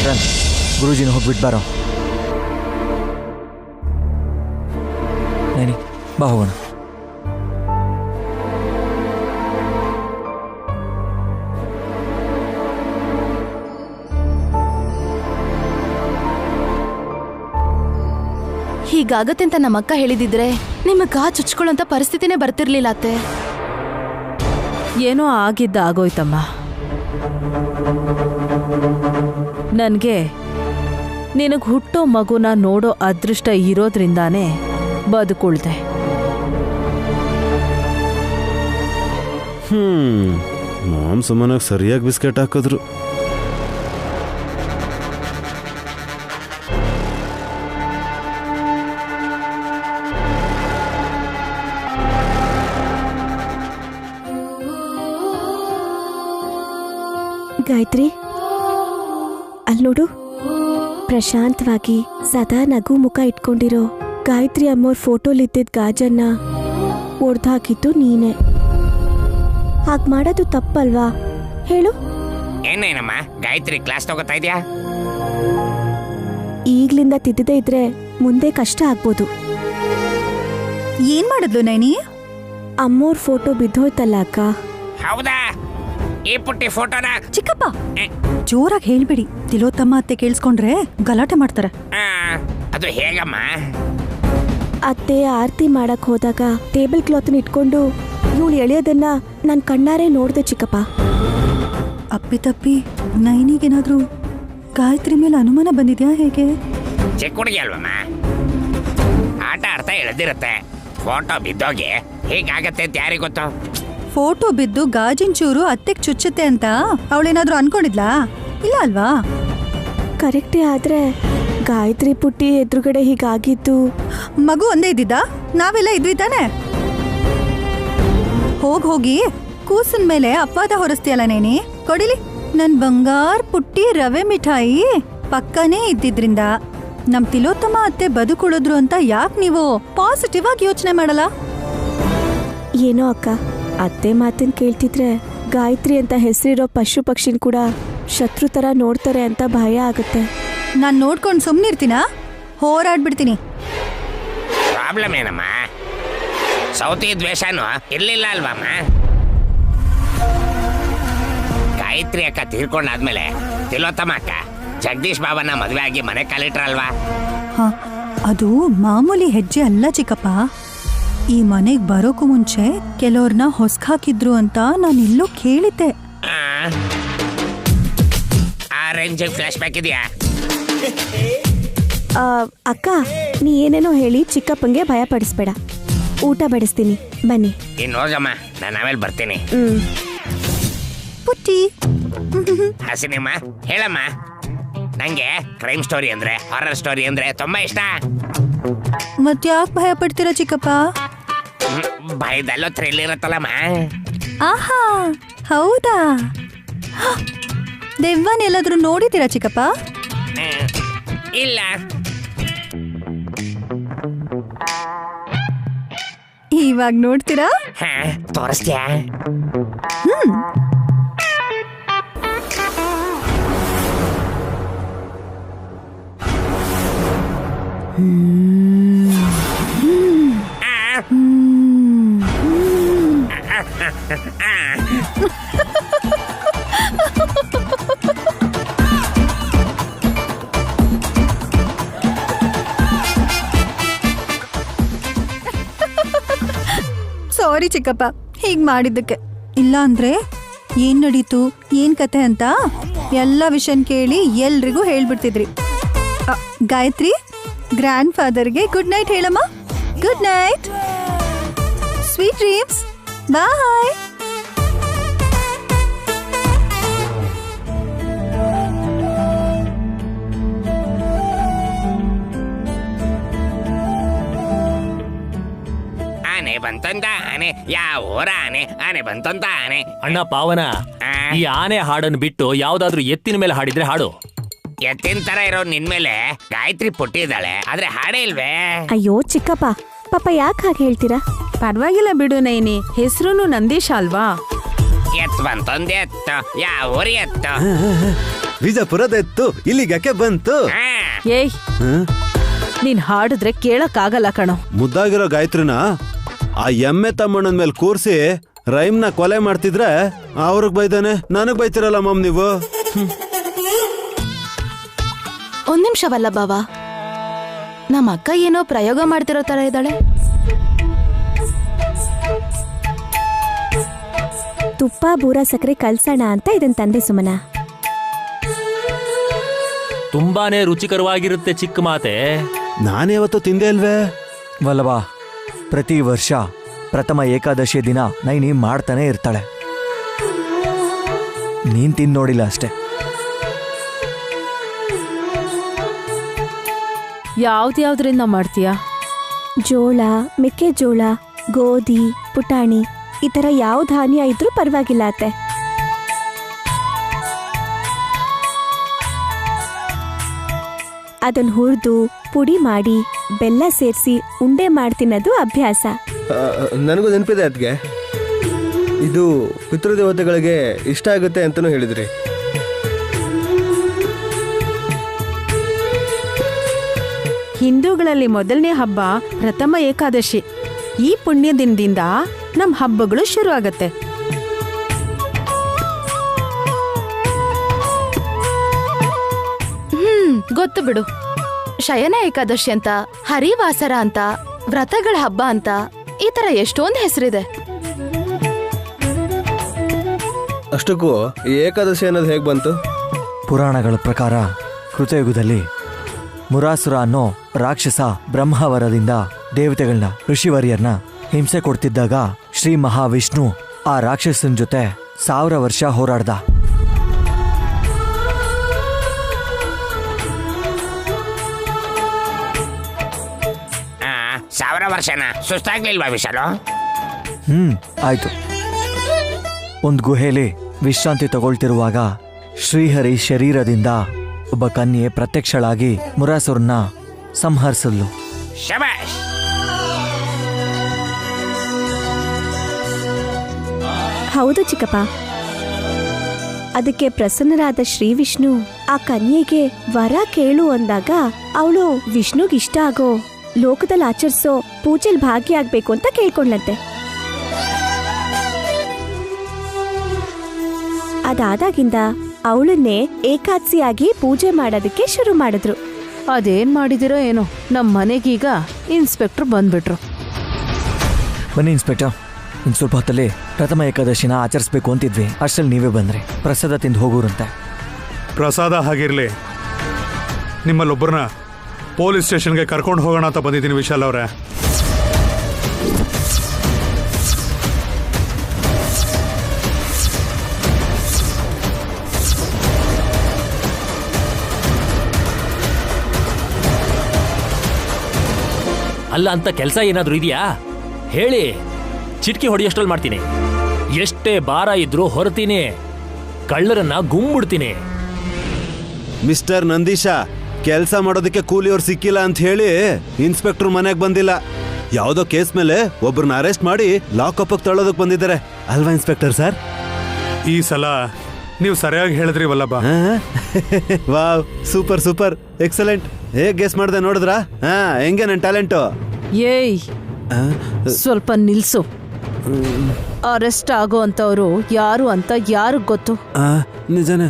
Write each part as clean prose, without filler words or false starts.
ಚಲ್ ಗುರೂಜಿನ ಹೋಗ್ಬಿಟ್ಟು ಬಾರೋ. ನೈನಿ ಬಾ ಹೋಗೋಣ. ಹೀಗಾಗತ್ತೆ ಅಂತ ನಮ್ಮಕ್ಕ ಹೇಳಿದಿದ್ರೆ ನಿಮಗೆ ಗಾ ಚುಚ್ಕೊಳ್ಳೋಂಥ ಪರಿಸ್ಥಿತಿನೇ ಬರ್ತಿರ್ಲಿಲ್ಲ ಅತ್ತೆ. ಏನೋ ಆಗಿದ್ದ ಆಗೋಯ್ತಮ್ಮ. ನನಗೆ ನಿನಗೆ ಹುಟ್ಟೋ ಮಗುನ ನೋಡೋ ಅದೃಷ್ಟ ಇರೋದ್ರಿಂದಾನೇ ಬದುಕುಳ್ದೆ. ಮಾಮ್ ಸುಮ್ಮನಾಗಿ ಸರಿಯಾಗಿ ಬಿಸ್ಕೆಟ್ ಹಾಕಿದ್ರು. ಗಾಯತ್ರಿ, ಅಲ್ಲಿ ನೋಡು, ಪ್ರಶಾಂತವಾಗಿ ಸದಾ ನಗು ಮುಖ ಇಟ್ಕೊಂಡಿರೋ ಗಾಯತ್ರಿ ಅಮ್ಮೋರ್ ಫೋಟೋಲಿದ್ದಿದ್ದ ಗಾಜನ್ನ ಒಡ್ದಾಕಿದ್ದು ನೀನೆ. ಹಾಗೆ ಮಾಡೋದು ತಪ್ಪಲ್ವಾ ಹೇಳು? ಏನೇನಮ್ಮ ಗಾಯತ್ರಿ ಕ್ಲಾಸ್ ತಗೋತಾ ಇದೆಯಾ? ಈಗ್ಲಿಂದ ತಿದ್ದದೇ ಇದ್ರೆ ಮುಂದೆ ಕಷ್ಟ ಆಗ್ಬೋದು. ಏನ್ ಮಾಡಿದ್ಲು ನೈನಿ? ಅಮ್ಮೋರ್ ಫೋಟೋ ಬಿದ್ದೋಯ್ತಲ್ಲ ಅಕ್ಕ. ಹೌದಾ? ಈ ಪುಟ್ಟಿ ಫೋಟೋನ ಚಿಕ್ಕಪ್ಪ ಜೋರಾಗಿ ಹೇಳ್ಬಿಡಿ, ತಿಲೋತ್ತಮ್ಮ ಅತ್ತೆ ಕೇಳಿಸ್ಕೊಂಡ್ರೆ ಗಲಾಟೆ ಮಾಡ್ತಾರೆ. ಅದು ಹೇಗಮ್ಮ? ಅತ್ತೆ ಆರತಿ ಮಾಡಕ್ ಹೋದಾಗ ಟೇಬಲ್ ಕ್ಲಾತ್ನ ಇಟ್ಕೊಂಡು ಇವಳು ಎಳೆಯೋದನ್ನ ನಾನು ಕಣ್ಣಾರೆ ನೋಡ್ದೆ ಚಿಕ್ಕಪ್ಪ. ಅಪ್ಪಿ ತಪ್ಪಿ ನೈನಿಗೇನಾದ್ರೂ ಗಾಯತ್ರಿ ಮೇಲೆ ಅನುಮಾನ ಬಂದಿದ್ಯಾ ಹೇಗೆ? ಚಿಕ್ಕ ಹುಡುಗಿ ಅಲ್ವಮ್ಮ, ಆಟ ಆಡ್ತಾ ಎಳೆದಿರುತ್ತೆ. ಫೋಟೋ ಬಿದ್ದೋಗಿ ಹೀಗಾಗತ್ತೆ ಅಂತ ಯಾರಿಗೆ ಗೊತ್ತು? ಫೋಟೋ ಬಿದ್ದು ಗಾಜಿನ ಚೂರು ಅತ್ತೆಗೆ ಚುಚ್ಚುತ್ತೆ ಅಂತ ಅವಳೇನಾದ್ರೂ ಅನ್ಕೊಂಡಿದ್ಲಾ? ಇಲ್ಲ ಅಲ್ವಾ? ಕರೆಕ್ಟೇ. ಆದ್ರೆ ಗಾಯತ್ರಿ ಪುಟ್ಟಿ ಎದುರುಗಡೆ ಹೀಗಾಗಿದ್ದು ಮಗು ಒಂದೇ ಇದ್ದಿದ್ದ, ನಾವೆಲ್ಲ ಇದ್ವಿ ತಾನೆ. ಹೋಗಿ ಕೂಸಿನ ಮೇಲೆ ಅಪವಾದ ಹೊರಸ್ತೀಯಲ್ಲ ನೇನಿ. ಕೊಡಿಲಿ ನನ್ ಬಂಗಾರ ಪುಟ್ಟಿ ರವೆ ಮಿಠಾಯಿ ಪಕ್ಕನೇ ಇದ್ದಿದ್ರಿಂದ ನಮ್ ತಿಲೋತ್ತಮ ಅತ್ತೆ ಬದುಕುಳಿದ್ರು ಅಂತ ಯಾಕೆ ನೀವು ಪಾಸಿಟಿವ್ ಆಗಿ ಯೋಚನೆ ಮಾಡಲ್ಲ? ಏನೋ ಅಕ್ಕ, ಅತ್ತೆ ಮಾತನ್ ಕೇಳ್ತಿದ್ರೆ ಗಾಯತ್ರಿ ಅಂತ ಹೆಸರಿರೋ ಪಶು ಪಕ್ಷಿನ ಕೂಡ ಶತ್ರು ತರ ನೋಡ್ತಾರೆ ಅಂತ ಭಯ ಆಗುತ್ತೆ. ನಾನ್ ನೋಡ್ಕೊಂಡು ಸುಮ್ನಿರ್ತೀನಾ? ಹೋರಾಡ್ಬಿಡ್ತೀನಿ. ಪ್ರಾಬ್ಲಮ್ ಏನಮ್ಮ? ಸೌತಿ ದ್ವೇಷನೂ ಇರ್ಲಿಲ್ಲ ಅಲ್ವಮ್ಮ? ಗಾಯತ್ರಿ ಅಕ್ಕ ತೀರ್ಕೊಂಡಾದ್ಮೇಲೆ ತಿಲೋತ್ತಮ ಅಕ್ಕ ಜಗದೀಶ್ ಬಾಬನ ಮದುವೆ ಆಗಿ ಮನೆ ಕಾಲಿಟ್ರಲ್ವಾ? ಅದು ಮಾಮೂಲಿ ಹೆಜ್ಜೆ ಅಲ್ಲ ಚಿಕ್ಕಪ್ಪ. ಈ ಮನೆಗ್ ಬರೋಕು ಮುಂಚೆ ಕೆಲವ್ರನ್ನ ಹೊಸ್ಕಾಕಿದ್ರು ಅಂತ ನಾನು ಎಲ್ಲೋ ಕೇಳಿದ್ದೆ. ಆ ರೇಂಜಿಗೆ ಫ್ಲಾಶ್ ಬ್ಯಾಕ್ ಇದೆಯಾ? ಅಕ್ಕ, ನೀ ಏನೇನೋ ಹೇಳಿ ಚಿಕ್ಕಪ್ಪಂಗೆ ಭಯ ಪಡಿಸ್ಬೇಡ. ಊಟ ಬಡಿಸ್ತೀನಿ, ಬನ್ನಿ. ಇನ್ನು ಹೋಗಮ್ಮ, ನಾನು ಆಮೇಲೆ ಬರ್ತೀನಿ. ಪುಟ್ಟಿ ಹಸಿನಿಮ್ಮ ಹೇಳಮ್ಮ. ನಂಗೆ ಕ್ರೈಮ್ ಸ್ಟೋರಿ ಅಂದ್ರೆ, ಹಾರರ್ ಸ್ಟೋರಿ ಅಂದ್ರೆ ತುಂಬಾ ಇಷ್ಟ. ಮತ್ಯಾಕ್ ಭಯ ಪಡ್ತೀರಾ ಚಿಕ್ಕಪ್ಪ? ಭಯದಲ್ಲೂ ಥ್ರಿಲ್ ಇರುತ್ತಲ್ಲಮ್ಮ. ಆಹಾ, ಹೌದಾ? ದೆವ್ವನ್ ಎಲ್ಲಾದ್ರೂ ನೋಡಿದ್ದೀರಾ ಚಿಕ್ಕಪ್ಪ? ಇಲ್ಲ. ಇವಾಗ ನೋಡ್ತೀರಾ? ತೋರಿಸ್ತೀಯಾ? ಸಾರಿ ಚಿಕ್ಕಪ್ಪ ಹೀಗ್ ಮಾಡಿದ್ದಕ್ಕೆ. ಇಲ್ಲ ಅಂದ್ರೆ ಏನ್ ನಡೀತು, ಏನ್ ಕತೆ ಅಂತ ಎಲ್ಲ ವಿಷಯನ್ ಕೇಳಿ ಎಲ್ರಿಗೂ ಹೇಳ್ಬಿಡ್ತಿದ್ರಿ. ಗಾಯತ್ರಿ, ಗ್ರ್ಯಾಂಡ್ ಫಾದರ್ಗೆ ಗುಡ್ ನೈಟ್ ಹೇಳಮ್ಮ. ಗುಡ್ ನೈಟ್, ಸ್ವೀಟ್ ಡ್ರೀಮ್ಸ್, ಬಾಯ್. ಆನೆ ಬಂತಂತ ಆನೆ, ಯಾವ ಊರ ಆನೆ, ಆನೆ ಬಂತಂತ ಆನೆ. ಅಣ್ಣ ಪಾವನ, ಈ ಆನೆ ಹಾಡನ್ನು ಬಿಟ್ಟು ಯಾವ್ದಾದ್ರು ಎತ್ತಿನ ಮೇಲೆ ಹಾಡಿದ್ರೆ ಹಾಡು. ಎತ್ತಿನ ತರ ಇರೋ ನಿನ್ಮೇಲೆ ಗಾಯತ್ರಿ ಪುಟ್ಟಿದ್ದಾಳೆ, ಆದ್ರೆ ಹಾಡೇ ಇಲ್ವೇ? ಅಯ್ಯೋ ಚಿಕ್ಕಪ್ಪ, ಪಾಪ ಯಾಕೆ ಹಾಗೆ ಹೇಳ್ತೀರಾ? ಪರವಾಗಿಲ್ಲ ಬಿಡು ನೈನಿ, ಹೆಸರು ನಂದೀಶ ಅಲ್ವಾ? ಎತ್ತು ಬಂತೊಂದು ಎತ್ತು, ಯಾವ ಊರಿ ಎತ್ತು? ವಿಜಯಪುರದ ಎತ್ತು ಇಲ್ಲಿಗೆ ಬಂತು. ಏಯ್ ನೀನ್ ಹಾಡಿದ್ರೆ ಕೇಳಕ್ಕಾಗಲ್ಲ ಕಣೋ. ಮುದ್ದಾಗಿರೋ ಗಾಯತ್ರಿನ ಆ ಎಮ್ಮೆ ತಮ್ಮಣ್ಣನ ಮೇಲೆ ಕೂರ್ಸಿ ರೈಮ್ನ ಕೊಲೆ ಮಾಡ್ತಿದ್ರೆ ಅವ್ರಿಗೆ ಬೈದಾನೆ, ನನಗ್ ಬೈತಿರಲ್ಲ ಮಮ್ ನೀವು. ಒಂದ್ ನಿಮಿಷವಲ್ಲ ಬಾವ, ನಮ್ಮ ಅಕ್ಕ ಏನೋ ಪ್ರಯೋಗ ಮಾಡ್ತಿರೋ ತರ ಇದ್ದಾಳೆ. ತುಪ್ಪ ಬೂರ ಸಕ್ಕರೆ ಕಲ್ಸೋಣ ಅಂತ ಇದನ್ ತಂದೆ ಸುಮನ. ತುಂಬಾನೇ ರುಚಿಕರವಾಗಿರುತ್ತೆ ಚಿಕ್ಕ ಮಾತೆ. ನಾನೇವತ್ತು ತಿಂದೆ ಅಲ್ವೇ? ವಲ್ಲಭ, ಪ್ರತಿ ವರ್ಷ ಪ್ರಥಮ ಏಕಾದಶಿ ದಿನ ನೈನಿ ಮಾಡ್ತಾನೆ ಇರ್ತಾಳೆ. ನೀನ್ ತಿಂದು ನೋಡಿಲ್ಲ ಅಷ್ಟೇ. ಯಾವ್ದ್ಯಾವ್ದ್ರಿಂದ ಮಾಡ್ತೀಯಾ? ಜೋಳ, ಮೆಕ್ಕೆಜೋಳ, ಗೋಧಿ, ಪುಟಾಣಿ ಈ ತರ ಯಾವ ಧಾನ್ಯ ಇದ್ರೂ ಪರವಾಗಿಲ್ಲ ಅತ್ತೆ. ಅದನ್ನ ಹುರಿದು ಪುಡಿ ಮಾಡಿ ಬೆಲ್ಲ ಸೇರಿಸಿ ಉಂಡೆ ಮಾಡ್ತಿನ್ನೋದು ಅಭ್ಯಾಸ. ನನಗೂ ನೆನಪಿದೆ ಅದ್ಗೆ. ಇದು ಪಿತೃದೇವತೆಗಳಿಗೆ ಇಷ್ಟ ಆಗುತ್ತೆ ಅಂತಲೂ ಹೇಳಿದ್ರಿ. ಹಿಂದೂಗಳಲ್ಲಿ ಮೊದಲನೇ ಹಬ್ಬ ಪ್ರಥಮ ಏಕಾದಶಿ. ಈ ಪುಣ್ಯ ದಿನದಿಂದ ನಮ್ಮ ಹಬ್ಬಗಳು ಶುರು ಆಗತ್ತೆ. ಗೊತ್ತು ಬಿಡು. ಶಯನ ಏಕಾದಶಿ ಅಂತ, ಹರಿವಾಸರ ಅಂತ, ವ್ರತಗಳ ಹಬ್ಬ ಅಂತ, ಈ ತರ ಎಷ್ಟೊಂದು ಹೆಸರಿದೆ. ಅಷ್ಟಕ್ಕೂ ಈ ಏಕಾದಶಿ ಅನ್ನೋದು ಹೇಗೆ ಬಂತು? ಪುರಾಣಗಳ ಪ್ರಕಾರ ಕೃತಯುಗದಲ್ಲಿ ಮುರಾಸುರ ಅನ್ನೋ ರಾಕ್ಷಸ ಬ್ರಹ್ಮಾವರದಿಂದ ದೇವತೆಗಳನ್ನ, ಋಷಿವರ್ಯರ್ನ ಹಿಂಸೆ ಕೊಡ್ತಿದ್ದಾಗ ಶ್ರೀ ಮಹಾವಿಷ್ಣು ಆ ರಾಕ್ಷಸನ ಜೊತೆ 1000 ವರ್ಷ ಹೋರಾಡ್ದ. ಸಾವಿರ ವರ್ಷನ ಸುಸ್ತಾಗ್ಲಿಲ್ವಾ ವಿಶಾಲು? ಆಯ್ತು. ಒಂದು ಗುಹೆಯಲ್ಲಿ ವಿಶ್ರಾಂತಿ ತಗೊಳ್ತಿರುವಾಗ ಶ್ರೀಹರಿ ಶರೀರದಿಂದ ಒಬ್ಬ ಕನ್ಯೆ ಪ್ರತ್ಯಕ್ಷಳಾಗಿ ಮುರಾಸುರನ್ನ ಸಂಹರಿಸಲು. ಶಬಾಷ್. ಹೌದು ಚಿಕ್ಕಪ್ಪ. ಅದಕ್ಕೆ ಪ್ರಸನ್ನರಾದ ಶ್ರೀ ವಿಷ್ಣು ಆ ಕನ್ಯೆಗೆ ವರ ಕೇಳು ಅಂದಾಗ ಅವಳು ವಿಷ್ಣುಗಿಷ್ಟ ಆಗೋ ಲೋಕದಲ್ಲಿ ಆಚರಿಸೋ ಪೂಜೆಲ್ ಭಾಗಿಯಾಗಬೇಕು ಅಂತ ಕೇಳ್ಕೊಂಡ್ಲಂತೆ. ಅದಾದಾಗಿಂದ ಅವಳನ್ನೇ ಏಕಾದಶಿಯಾಗಿ ಪೂಜೆ ಮಾಡೋದಕ್ಕೆ ಶುರು ಮಾಡಿದ್ರು. ಅದೇನ್ ಮಾಡಿದಿರೋ ಏನೋ, ನಮ್ಮ ಮನೆಗೀಗ ಇನ್ಸ್ಪೆಕ್ಟರ್ ಬಂದ್ಬಿಟ್ರು. ಬನ್ನಿ ಇನ್ಸ್ಪೆಕ್ಟರ್, ಇನ್ನು ಸ್ವಲ್ಪ ಹೊತ್ತಲ್ಲಿ ಪ್ರಥಮ ಏಕಾದಶಿನ ಆಚರಿಸ್ಬೇಕು ಅಂತಿದ್ವಿ. ಅಷ್ಟರಲ್ಲಿ ನೀವೇ ಬಂದ್ರಿ. ಪ್ರಸಾದ ತಿಂದು ಹೋಗೋರಂತೆ. ಪ್ರಸಾದ ಹಾಗಿರ್ಲಿ, ನಿಮ್ಮಲ್ಲೊಬ್ಬರನ್ನ ಪೊಲೀಸ್ ಸ್ಟೇಷನ್ಗೆ ಕರ್ಕೊಂಡು ಹೋಗೋಣ ಅಂತ ಬಂದಿದ್ದೀನಿ ವಿಶಾಲ್ ಅವರೇ. ಅಲ್ಲ ಅಂತ ಕೆಲಸ ಏನಾದ್ರೂ ಇದೆಯಾ ಹೇಳಿ. ಚಿಟ್ಕಿ ಹೊಡಿಯಷ್ಟಲ್ಲಿ ಮಾಡ್ತೀನಿ. ಎಷ್ಟೇ ಭಾರ ಇದ್ರೂ ಹೊರತೀನಿ. ಕಳ್ಳರನ್ನ ಗುಂಬಿಡ್ತೀನಿ. ಮಿಸ್ಟರ್ ನಂದೀಶ, ಕೆಲಸ ಮಾಡೋದಕ್ಕೆ ಕೂಲಿಯವ್ರು ಸಿಕ್ಕಿಲ್ಲ ಅಂತ ಹೇಳಿ ಇನ್ಸ್ಪೆಕ್ಟರ್ ಮನೆಗೆ ಬಂದಿಲ್ಲ. ಯಾವುದೋ ಕೇಸ್ ಮೇಲೆ ಒಬ್ಬರನ್ನ ಅರೆಸ್ಟ್ ಮಾಡಿ ಲಾಕಪ್ ತಳ್ಳೋದಕ್ಕೆ ಬಂದಿದ್ದಾರೆ ಅಲ್ವಾ ಇನ್ಸ್ಪೆಕ್ಟರ್ ಸರ್? ಈ ಸಲ ನೀವು ಸರಿಯಾಗಿ ಹೇಳಿದ್ರಿ Vallabh. Wow, super super, excellent. ಹೇಗೆ ಗೆಸ್ ಮಾಡಿದೆ ನೋಡಿದ್ರಾ? ಹೆಂಗೆ ನನ್ನ ಟ್ಯಾಲೆಂಟು? ಏಯ್, ಸ್ವಲ್ಪ ನಿಲ್ಸು. ಅರೆಸ್ಟ್ ಆಗೋ ಅಂತವ್ರು ಯಾರು ಅಂತ ಯಾರಿಗ್ ಗೊತ್ತು? ನಿಜನೇ.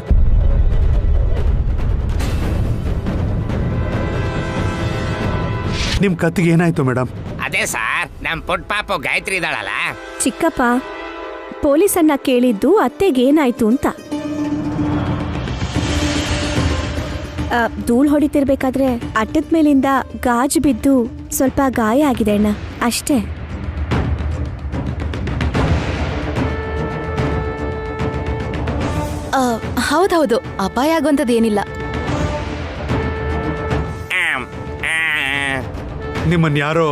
ನಿಮ್ ಕತ್ತಿಗೆ ಏನಾಯ್ತು ಮೇಡಮ್? ಅದೇ ಸರ್, ನಮ್ ಪುಟ್ ಪಾಪು ಗಾಯತ್ರಿ ಇದ್ದಾಳಲ್ಲ. ಚಿಕ್ಕಪ್ಪ, ಪೊಲೀಸನ್ನ ಕೇಳಿದ್ದು ಅತ್ತೆಗೇನಾಯ್ತು ಅಂತ. ಧೂಳ್ ಹೊಡಿತಿರ್ಬೇಕಾದ್ರೆ ಅಟ್ಟದ ಮೇಲಿಂದ ಗಾಜು ಬಿದ್ದು ಸ್ವಲ್ಪ ಗಾಯ ಆಗಿದೆ ಅಣ್ಣ, ಅಷ್ಟೇ. ಹೌದೌದು, ಅಪಾಯ ಆಗೋಂಥದ್ದೇನಿಲ್ಲ. ನಿಮ್ಮನ್ನ ಯಾರೋ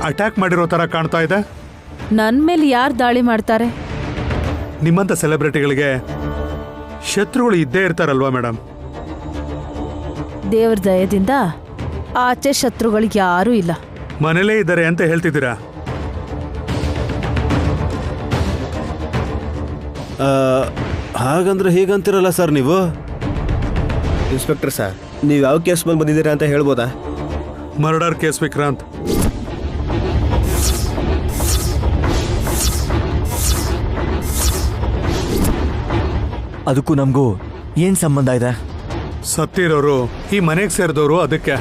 ಅಟ್ಯಾಕ್ ಮಾಡಿರೋ ತರ ಕಾಣ್ತಾ ಇದೆ. ನನ್ ಮೇಲೆ ಯಾರು ದಾಳಿ ಮಾಡ್ತಾರೆ? ನಿಮ್ಮಂತ ಸೆಲೆಬ್ರಿಟಿಗಳಿಗೆ ಶತ್ರುಗಳು ಇದ್ದೇ ಇರ್ತಾರಲ್ವಾ ಮೇಡಮ್? ದೇವ್ರ ದಯದಿಂದ ಆಚೆ ಶತ್ರುಗಳಿಗೆ ಯಾರೂ ಇಲ್ಲ. ಮನೇಲೇ ಇದ್ದಾರೆ ಅಂತ ಹೇಳ್ತಿದ್ದೀರಾ? ಹಾಗಂದ್ರೆ ಹೀಗಂತಿರಲ್ಲ ಸರ್ ನೀವು. ಇನ್ಸ್ಪೆಕ್ಟರ್ ಸರ್, ನೀವು ಯಾವ ಕೇಸ್ ಮೇಲೆ ಬಂದಿದ್ದೀರಾ ಅಂತ ಹೇಳ್ಬೋದಾ? Murder case Vikrant. ಅದಕ್ಕೂ ನಮಗೂ ಏನು ಸಂಬಂಧ ಇದೆ? ಸತ್ತಿರೋರು ಈ ಮನೆಗೆ ಸೇರಿದವರು, ಅದಕ್ಕೆ.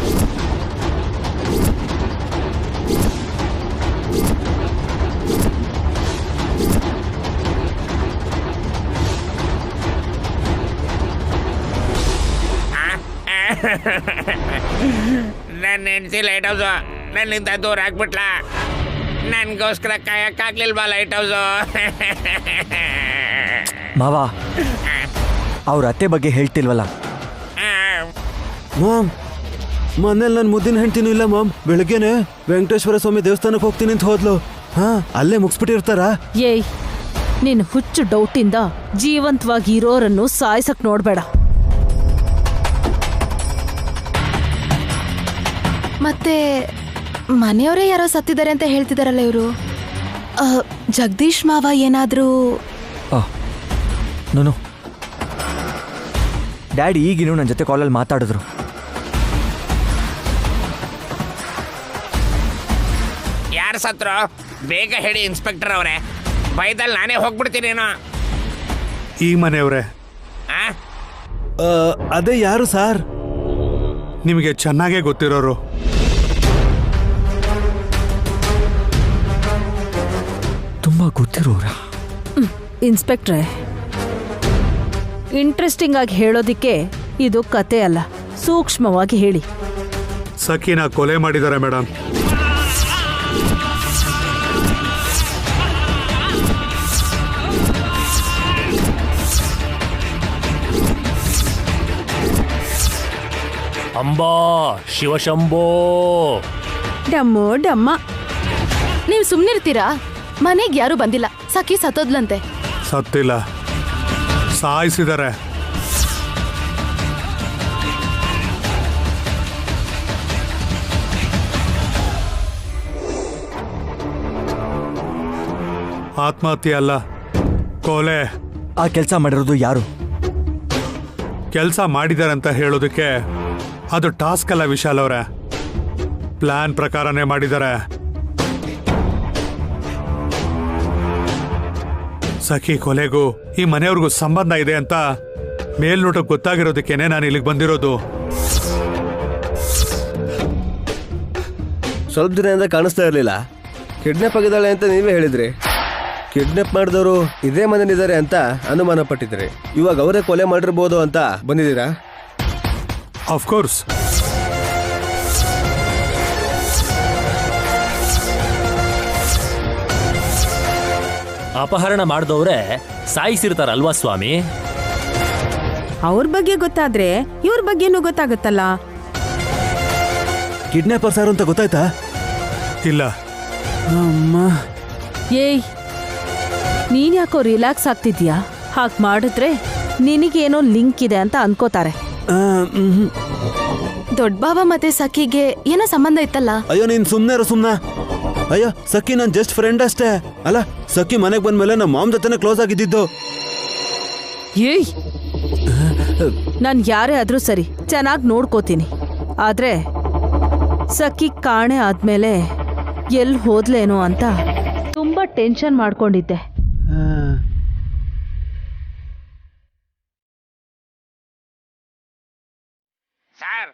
ನನ್ನ ಹೆಂಡತಿ ಲೈಟ್ ಹೌಸು ನನ್ನಿಂದ ದೂರ ಹಾಕ್ಬಿಟ್ಲ. ನನ್ಗೋಸ್ಕರ ಕಾಯಕ್ಕಾಗ್ಲಿಲ್ವಾ ಲೈಟ್ ಹೌಸು? ಮಾವ, ಅವ್ರ ಅತ್ತೆ ಬಗ್ಗೆ ಹೇಳ್ತಿಲ್ವಲ್ಲ? ಮಾಮ್, ಮನೇಲಿ ನನ್ನ ಮುದ್ದಿನ ಹೆಂಡ್ತಿನೂ ಇಲ್ಲ ಮಾಮ್. ಬೆಳಗ್ಗೆನೆ ವೆಂಕಟೇಶ್ವರ ಸ್ವಾಮಿ ದೇವಸ್ಥಾನಕ್ಕೆ ಹೋಗ್ತೀನಿ ಅಂತ ಹೋದ್ಲು. ಹಾ, ಅಲ್ಲೇ ಮುಗಿಸ್ಬಿಟ್ಟಿರ್ತಾರಾ? ಏಯ್, ನಿನ್ ಹುಚ್ಚು ಡೌಟಿಂದ ಜೀವಂತವಾಗಿ ಇರೋರನ್ನು ಸಾಯ್ಸಕ್ ನೋಡ್ಬೇಡ. ಮತ್ತೆ ಮನೆಯವರೇ ಯಾರೋ ಸತ್ತಿದ್ದಾರೆ ಅಂತ ಹೇಳ್ತಿದಾರಲ್ಲ ಇವರು. ಜಗದೀಶ್ ಮಾವ ಏನಾದ್ರೂ? ನೋನು, ಡ್ಯಾಡಿ ಈಗಿನೂ ನನ್ನ ಜೊತೆ ಕಾಲಲ್ಲಿ ಮಾತಾಡಿದ್ರು. ಯಾರು ಸತ್ರು? ಬೇಗ ಹೇಳಿ ಇನ್ಸ್ಪೆಕ್ಟರ್ ಅವರೇ, ಬೈದಲ್ಲಿ ನಾನೇ ಹೋಗ್ಬಿಡ್ತೀನೇನೋ. ಈ ಮನೆಯವರೇ. ಅದೇ ಯಾರು ಸಾರ್? ನಿಮಗೆ ಚೆನ್ನಾಗೇ ಗೊತ್ತಿರೋರು. ತುಂಬಾ ಗೊತ್ತಿರೋರ? ಇನ್ಸ್ಪೆಕ್ಟ್ರೆ, ಇಂಟ್ರೆಸ್ಟಿಂಗ್ ಆಗಿ ಹೇಳೋದಿಕ್ಕೆ ಇದು ಕತೆ ಅಲ್ಲ, ಸೂಕ್ಷ್ಮವಾಗಿ ಹೇಳಿ. ಸಖಿನ ಕೊಲೆ ಮಾಡಿದ್ದಾರೆ ಮೇಡಮ್. ಅಂಬಾ ಶಿವಶಂಭೋ. ಡಮ್ಮೋ ಡಮ್ಮ. ನೀವು ಸುಮ್ನಿರ್ತೀರಾ? ಮನೆಗೆ ಯಾರು ಬಂದಿಲ್ಲ, ಸಖಿ ಸತ್ತೋದ್ಲಂತೆ. ಸತ್ತಿಲ್ಲ, ಸಾಯಿಸಿದ್ದಾರೆ. ಆತ್ಮಹತ್ಯೆ ಅಲ್ಲ, ಕೊಲೆ. ಆ ಕೆಲಸ ಮಾಡಿರೋದು ಯಾರು? ಕೆಲಸ ಮಾಡಿದ್ದಾರೆ ಅಂತ ಹೇಳೋದಕ್ಕೆ ಅದು ಟಾಸ್ಕ್ ಅಲ್ಲ ವಿಶಾಲ್ ಅವರೇ. ಪ್ಲಾನ್ ಪ್ರಕಾರನೇ ಮಾಡಿದ್ದಾರೆ. ಸಖಿ ಕೊಲೆಗೂ ಈ ಮನೆಯವ್ರಿಗೂ ಸಂಬಂಧ ಇದೆ ಅಂತ ಮೇಲ್ನೋಟಕ್ಕೆ ಗೊತ್ತಾಗಿರೋದಕ್ಕೇನೆ ನಾನು ಇಲ್ಲಿಗೆ ಬಂದಿರೋದು. ಸ್ವಲ್ಪ ದಿನದಿಂದ ಕಾಣಿಸ್ತಾ ಇರಲಿಲ್ಲ. ಕಿಡ್ನಾಪ್ ಆಗಿದ್ದಾಳೆ ಅಂತ ನೀವೇ ಹೇಳಿದ್ರಿ. ಕಿಡ್ನಾಪ್ ಮಾಡಿದವರು ಇದೇ ಮನೇಲಿದ್ದಾರೆ ಅಂತ ಅನುಮಾನ ಪಟ್ಟಿದ್ರಿ. ಇವಾಗ ಅವರೇ ಕೊಲೆ ಮಾಡಿರ್ಬೋದು ಅಂತ ಬಂದಿದ್ದೀರಾ? ಆಫ್ಕೋರ್ಸ್. ಅಪಹರಣ ಮಾಡಿದವ್ರೆ ಸಾಯಿಸಿರ್ತಾರಲ್ವಾ ಸ್ವಾಮಿ? ಅವ್ರ ಬಗ್ಗೆ ಗೊತ್ತಾದ್ರೆ ಇವ್ರ ಬಗ್ಗೆನೂ ಗೊತ್ತಾಗುತ್ತಲ್ಲ. ಕಿಡ್ನಾಪರ್ ಸಾರು ಅಂತ ಗೊತ್ತಾಯ್ತಾ? ಇಲ್ಲ. ಅಮ್ಮ, ಏಯ್, ನೀನ್ ಯಾಕೋ ರಿಲ್ಯಾಕ್ಸ್ ಆಗ್ತಿದ್ಯಾ? ಹಾಗೆ ಮಾಡಿದ್ರೆ ನಿನಗೇನೋ ಲಿಂಕ್ ಇದೆ ಅಂತ ಅನ್ಕೋತಾರೆ. ದೊಡ್ಡ ಬಾವ ಮತ್ತೆ ಸಖಿಗೆ ಏನೋ ಸಂಬಂಧ ಇತ್ತಲ್ಲ? ಅಯ್ಯೋ ನೀನ್ ಸುಮ್ನೆ ಸುಮ್ನ. ಅಯ್ಯೋ ಸಖಿ ನನ್ ಜಸ್ಟ್ ಫ್ರೆಂಡ್ ಅಷ್ಟೇ. ಅಲ್ಲ, ಸಖಿ ಮನೆಗೆ ಬಂದ್ಮೇಲೆ ನಮ್ಮ ಮಾಮ್ ಜೊತೆನೆ ಕ್ಲೋಸ್ ಆಗಿದ್ದಿದ್ದು. ಏಯ್, ನಾನ್ ಯಾರೇ ಆದ್ರೂ ಸರಿ, ಚೆನ್ನಾಗಿ ನೋಡ್ಕೋತೀನಿ. ಆದ್ರೆ ಸಖಿ ಕಾಣೆ ಆದ್ಮೇಲೆ ಎಲ್ಲಿ ಹೋದ್ಲೇನೋ ಅಂತ ತುಂಬಾ ಟೆನ್ಷನ್ ಮಾಡ್ಕೊಂಡಿದ್ದೆ. ಸರ್,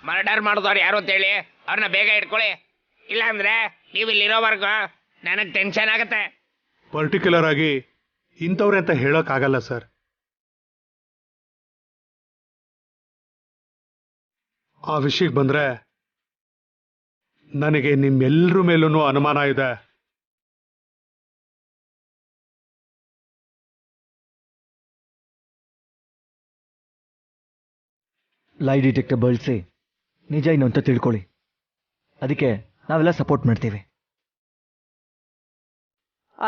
ಮರ್ಡರ್ ಮಾಡಿದವ್ರು ಯಾರು ಅಂತೇಳಿ ಅವ್ರನ್ನ ಬೇಗ ಇಟ್ಕೊಳ್ಳಿ. ಇಲ್ಲಾಂದ್ರೆ ನೀವು ಇಲ್ಲಿರೋವರೆಗೂ ನನಗೆ ಟೆನ್ಷನ್ ಆಗುತ್ತೆ. ಪರ್ಟಿಕ್ಯುಲರ್ ಆಗಿ ಇಂಥವ್ರೆ ಅಂತ ಹೇಳೋಕ್ಕಾಗಲ್ಲ ಸರ್. ಆ ವಿಷಯಕ್ಕೆ ಬಂದ್ರೆ ನನಗೆ ನಿಮ್ಮೆಲ್ಲರ ಮೇಲೂ ಅನುಮಾನ ಇದೆ. ಲೈ ಡಿಟೆಕ್ಟರ್ ಬಳಸಿ ನಿಜ ಏನು ಅಂತ ತಿಳ್ಕೊಳ್ಳಿ. ಅದಕ್ಕೆ ನಾವೆಲ್ಲ ಸಪೋರ್ಟ್ ಮಾಡ್ತೀವಿ.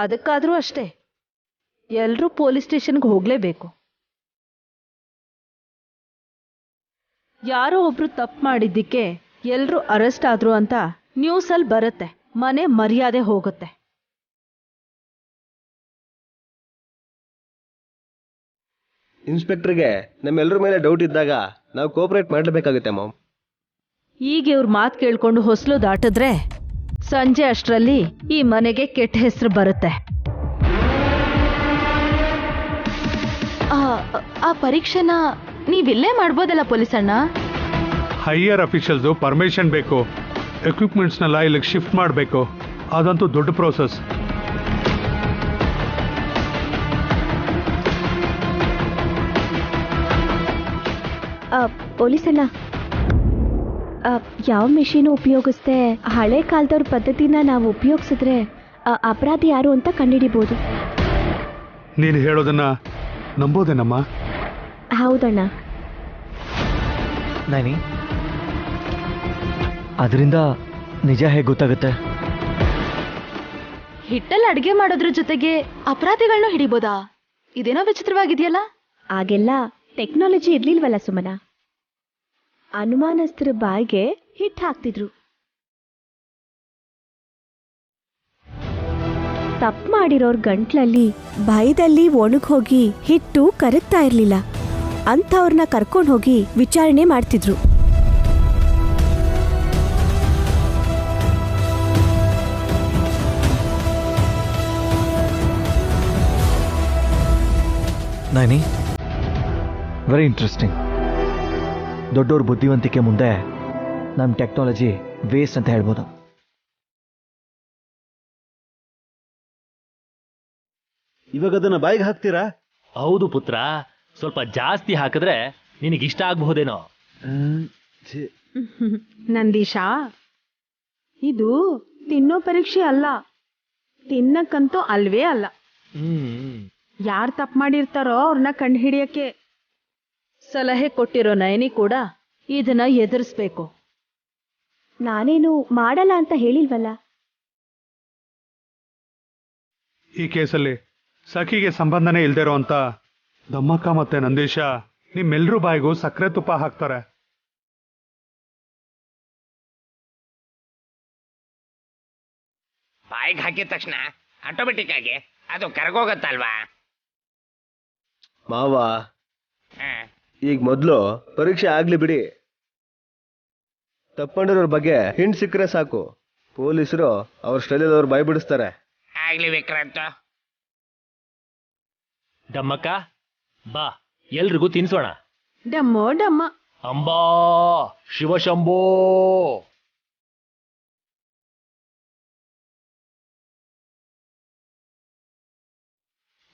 ಅದಕ್ಕಾದ್ರೂ ಅಷ್ಟೇ, ಎಲ್ರೂ ಪೊಲೀಸ್ ಸ್ಟೇಷನ್ಗೆ ಹೋಗ್ಲೇಬೇಕು. ಯಾರೋ ಒಬ್ರು ತಪ್ಪು ಮಾಡಿದ್ದಕ್ಕೆ ಎಲ್ರೂ ಅರೆಸ್ಟ್ ಆದ್ರು ಅಂತ ನ್ಯೂಸಲ್ಲಿ ಬರುತ್ತೆ. ಮನೆ ಮರ್ಯಾದೆ ಹೋಗುತ್ತೆ. ಇನ್ಸ್ಪೆಕ್ಟರ್ಗೆ ನಮ್ಮೆಲ್ಲರ ಮೇಲೆ ಡೌಟ್ ಇದ್ದಾಗ ನಾವು ಕೋಆಪರೇಟ್ ಮಾಡಲೇಬೇಕಾಗುತ್ತೆ ಮಾಮ್. ಈಗ ಇವ್ರ ಮಾತು ಕೇಳ್ಕೊಂಡು ಹೊಸಲು ದಾಟಿದ್ರೆ ಸಂಜೆ ಅಷ್ಟರಲ್ಲಿ ಈ ಮನೆಗೆ ಕೆಟ್ಟ ಹೆಸರು ಬರುತ್ತೆ. ಆ ಪರೀಕ್ಷೆನ ನೀವಿಲ್ಲೇ ಮಾಡ್ಬೋದಲ್ಲ ಪೊಲೀಸಣ್ಣ? ಹೈಯರ್ ಅಫಿಷಿಯಲ್ಸು ಪರ್ಮಿಷನ್ ಬೇಕು, ಎಕ್ವಿಪ್ಮೆಂಟ್ಸ್ನೆಲ್ಲ ಇಲ್ಲಿಗೆ ಶಿಫ್ಟ್ ಮಾಡಬೇಕು. ಅದಂತೂ ದೊಡ್ಡ ಪ್ರೋಸೆಸ್. ಪೊಲೀಸಣ್ಣ, ಯಾವ ಮೆಷಿನ್ ಉಪಯೋಗಿಸ್ದೆ ಹಳೆ ಕಾಲದವ್ರ ಪದ್ಧತಿನ ನಾವು ಉಪಯೋಗಿಸಿದ್ರೆ ಅಪರಾಧಿ ಯಾರು ಅಂತ ಕಂಡುಹಿಡಿಬೋದು. ನೀನು ಹೇಳೋದನ್ನ ನಂಬೋದೇನಮ್ಮ? ಹೌದಣ್ಣ. ನೈನಿ, ಅದರಿಂದ ನಿಜ ಹೇಗೆ ಗೊತ್ತಾಗುತ್ತೆ? ಹಿಟ್ಟಲ್ಲಿ ಅಡಿಗೆ ಮಾಡೋದ್ರ ಜೊತೆಗೆ ಅಪರಾಧಿಗಳನ್ನೂ ಹಿಡಿಬೋದಾ? ಇದೇನೋ ವಿಚಿತ್ರವಾಗಿದೆಯಲ್ಲ. ಆಗೆಲ್ಲ ಟೆಕ್ನಾಲಜಿ ಇರ್ಲಿಲ್ವಲ್ಲ ಸುಮನ. ಅನುಮಾನಸ್ಥರ ಬಾಯಿಗೆ ಹಿಟ್ಟು ಹಾಕ್ತಿದ್ರು. ತಪ್ಪು ಮಾಡಿರೋರ್ ಗಂಟ್ಲಲ್ಲಿ ಭಯದಲ್ಲಿ ಒಣಗ್ ಹೋಗಿ ಹಿಟ್ಟು ಕರಗ್ತಾ ಇರ್ಲಿಲ್ಲ. ಅಂಥವ್ರನ್ನ ಕರ್ಕೊಂಡು ಹೋಗಿ ವಿಚಾರಣೆ ಮಾಡ್ತಿದ್ರು. Naini, very interesting. ದೊಡ್ಡವ್ರ ಬುದ್ಧಿವಂತಿಕೆ ಮುಂದೆ ನಮ್ಮ ಟೆಕ್ನಾಲಜಿ ವೇಸ್ಟ್ ಅಂತ ಹೇಳ್ಬೋದು. ಇವಾಗ ಅದನ್ನ ಬಾಯಿಗೆ ಹಾಕ್ತೀರಾ? ಹೌದು ಪುತ್ರ, ಸ್ವಲ್ಪ ಜಾಸ್ತಿ ಹಾಕಿದ್ರೆ ನಿನಗಿಷ್ಟ ಆಗಬಹುದೇನೋ. ನಂದೀಶಾ, ಇದು ತಿನ್ನೋ ಪರೀಕ್ಷೆ ಅಲ್ಲ, ತಿನ್ನಕ್ಕಂತೂ ಅಲ್ವೇ ಅಲ್ಲ. ಯಾರು ತಪ್ಪು ಮಾಡಿರ್ತಾರೋ ಅವ್ರನ್ನ ಕಂಡು ಹಿಡಿಯಕ್ಕೆ ಸಲಹೆ ಕೊಟ್ಟಿರೋ ನಯನಿ ಕೂಡ ಇದನ್ನ ಎದುರಿಸ್ಬೇಕು. ನಾನೇನು ಮಾಡಲ್ಲ ಅಂತ ಹೇಳಿಲ್ವಲ್ಲ. ಈ ಕೇಸಲ್ಲಿ ಸಖಿಗೆ ಸಂಬಂಧನೇ ಇಲ್ದಿರೋ ಅಂತ ದಮ್ಮಕ್ಕ ಮತ್ತೆ ನಂದೀಶ ನಿಮ್ಮೆಲ್ರೂ ಬಾಯಿಗೂ ಸಕ್ಕರೆ ತುಪ್ಪ ಹಾಕ್ತಾರೆ. ಬಾಯಿಗೆ ಹಾಕಿದ ತಕ್ಷಣ ಆಟೋಮೆಟಿಕ್ ಆಗಿ ಅದು ಕರ್ಗೋಗತ್ತಲ್ವಾ? ಮಾವ, ಈಗ ಮೊದಲು ಪರೀಕ್ಷೆ ಆಗ್ಲಿ ಬಿಡಿ. ತಪ್ಕೊಂಡಿರೋರ್ ಬಗ್ಗೆ ಹಿಂಟ್ ಸಿಕ್ಕರೆ ಸಾಕು, ಪೊಲೀಸರು ಅವ್ರ ಸ್ಟೈಲಲ್ಲಿ ಅವ್ರು ಬಾಯ್ ಬಿಡಿಸ್ತಾರೆ. ಆಗ್ಲಿ ವಿಕ್ರಾಂತ್. ಡಮ್ಮಕ್ಕ ಬಾ, ಎಲ್ರಿಗೂ ತಿನ್ಸೋಣ. ಡಮ್ಮೋ ಡಮ್ಮ. ಅಂಬಾ ಶಿವಶಂಭೋ.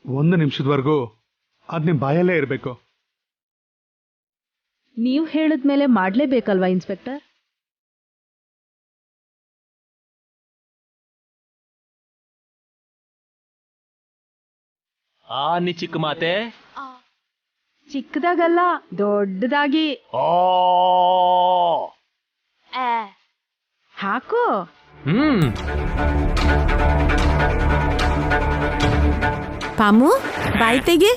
ಒಂದು ನಿಮಿಷದವರೆಗೂ ಅದ್ ನಿಮ್ ಬಾಯಲ್ಲೇ ಇರಬೇಕು. ನೀವು ಹೇಳಿದ್ಮೇಲೆ ಮಾಡ್ಲೇಬೇಕಲ್ವಾ ಇನ್ಸ್ಪೆಕ್ಟರ್? ನೀ ಚಿಕ್ಕ ಮಾತೆ. ಚಿಕ್ಕದಾಗಲ್ಲ, ದೊಡ್ಡದಾಗಿ ಹಾಕು. ಪಾಮು, ಬಾಯಿ ತೆಗೆ.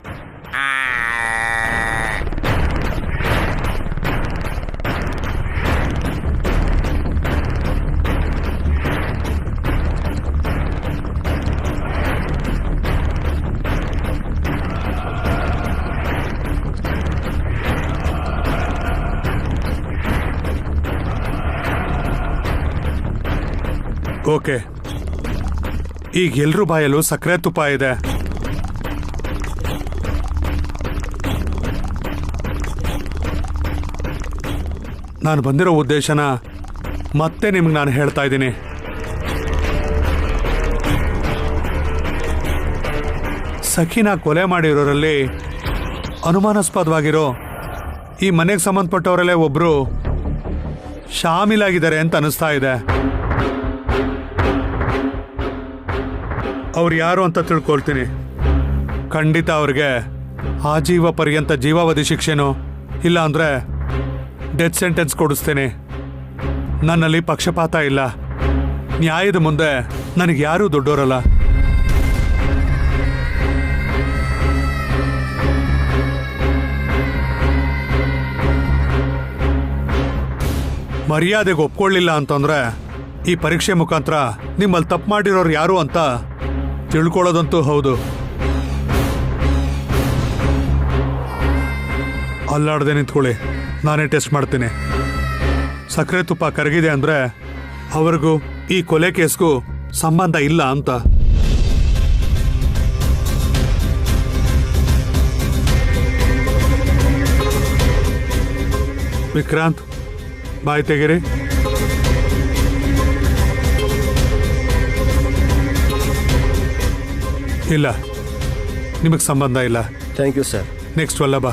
ಓಕೆ, ಈಗ ಎಲ್ರೂ ಬಾಯಲ್ಲೂ ಸಕ್ಕರೆ ತುಪ್ಪ ಇದೆ. ನಾನು ಬಂದಿರೋ ಉದ್ದೇಶನ ಮತ್ತೆ ನಿಮ್ಗೆ ನಾನು ಹೇಳ್ತಾ ಇದ್ದೀನಿ. ಸಖಿನ ಕೊಲೆ ಮಾಡಿರೋರಲ್ಲಿ ಅನುಮಾನಾಸ್ಪದವಾಗಿರೋ ಈ ಮನೆಗೆ ಸಂಬಂಧಪಟ್ಟವರಲ್ಲೇ ಒಬ್ರು ಶಾಮೀಲಾಗಿದ್ದಾರೆ ಅಂತ ಅನಿಸ್ತಾ ಇದೆ. ಅವ್ರು ಯಾರು ಅಂತ ತಿಳ್ಕೊಳ್ತೀನಿ. ಖಂಡಿತ ಅವ್ರಿಗೆ ಆಜೀವ ಪರ್ಯಂತ ಜೀವಾವಧಿ ಶಿಕ್ಷೆನೋ ಇಲ್ಲ ಅಂದರೆ ಡೆತ್ ಸೆಂಟೆನ್ಸ್ ಕೊಡಿಸ್ತೇನೆ. ನನ್ನಲ್ಲಿ ಪಕ್ಷಪಾತ ಇಲ್ಲ. ನ್ಯಾಯದ ಮುಂದೆ ನನಗೆ ಯಾರೂ ದೊಡ್ಡೋರಲ್ಲ. ಮರ್ಯಾದೆಗೆ ಒಪ್ಕೊಳ್ಳಿಲ್ಲ ಅಂತಂದ್ರೆ ಈ ಪರೀಕ್ಷೆ ಮುಖಾಂತರ ನಿಮ್ಮಲ್ಲಿ ತಪ್ಪು ಮಾಡಿರೋರು ಯಾರು ಅಂತ ತಿಳ್ಕೊಳ್ಳೋದಂತೂ ಹೌದು. ಅಲ್ಲಾಡದೆ ನಿಂತ್ಕೊಳ್ಳಿ, ನಾನೇ ಟೆಸ್ಟ್ ಮಾಡ್ತೀನಿ. ಸಕ್ಕರೆ ತುಪ್ಪ ಕರಗಿದೆ ಅಂದರೆ ಅವ್ರಿಗೂ ಈ ಕೊಲೆ ಕೇಸ್ಗೂ ಸಂಬಂಧ ಇಲ್ಲ ಅಂತ. ವಿಕ್ರಾಂತ್, ಬಾಯ್ ತೆಗಿರಿ. ಇಲ್ಲ, ನಿಮಗೆ ಸಂಬಂಧ ಇಲ್ಲ. Thank you sir. Next Vallabh.